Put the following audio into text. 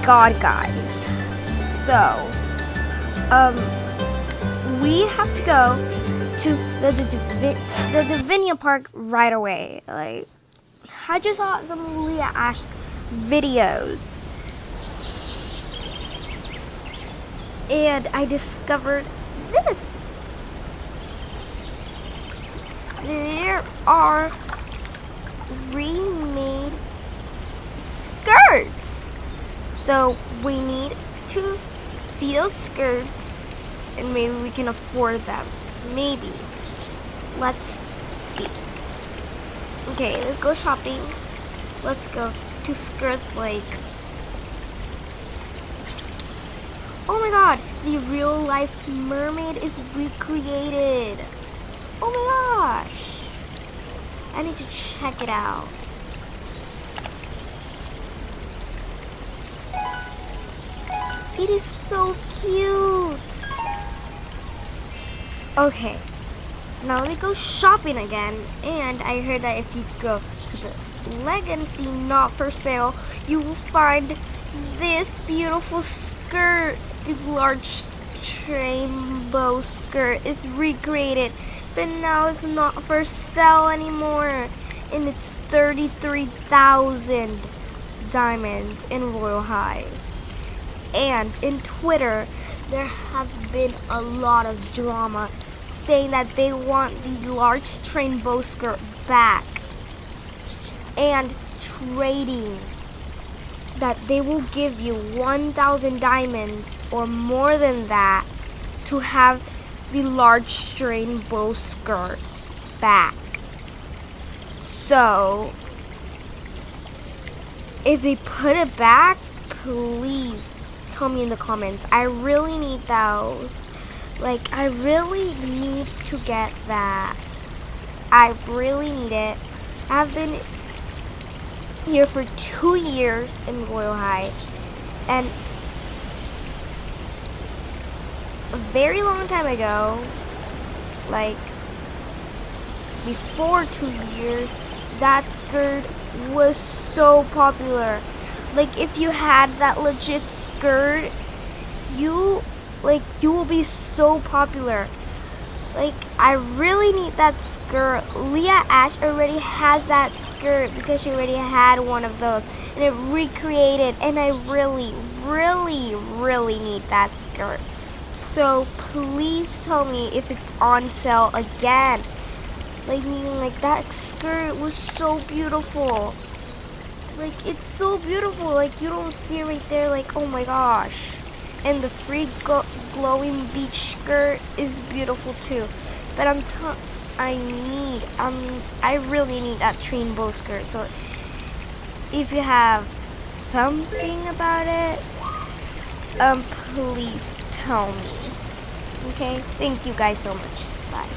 god, guys. So, we have to go to the Divinia Park right away. Like, I just saw some Leah Ash videos, and I discovered this. There are remade skirts. So we need to see those skirts, and maybe we can afford them. Maybe. Let's see. Okay, let's go shopping. Let's go to Skirts Lake. Oh my god, the real life mermaid is recreated. Oh my gosh. I need to check it out. It is so cute. Okay, now we go shopping again. And I heard that if you go to the Legacy Not For Sale, you will find this beautiful skirt. The large rainbow skirt is recreated, but now it's not for sale anymore. And it's 33,000 diamonds in Royal High. And in Twitter, there has been a lot of drama saying that they want the large rainbow skirt back, and trading that they will give you 1,000 diamonds or more than that to have the large rainbow skirt back. So if they put it back, please tell me in the comments. I really need those. Like, I really need to get that. I really need it. I've been here for 2 years in Royal High, and a very long time ago, like before 2 years, that skirt was so popular. Like, if you had that legit skirt, you will be so popular. Like, I really need that skirt. Leah Ash already has that skirt because she already had one of those, and it recreated, and I really, really, really need that skirt. So please tell me if it's on sale again. Like, meaning, like, that skirt was so beautiful. Like, it's so beautiful. Like, you don't see it right there. Like, oh my gosh. And the free glowing beach skirt is beautiful too. But I really need that rainbow skirt. So if you have something about it, please tell me. Okay? Thank you guys so much. Bye.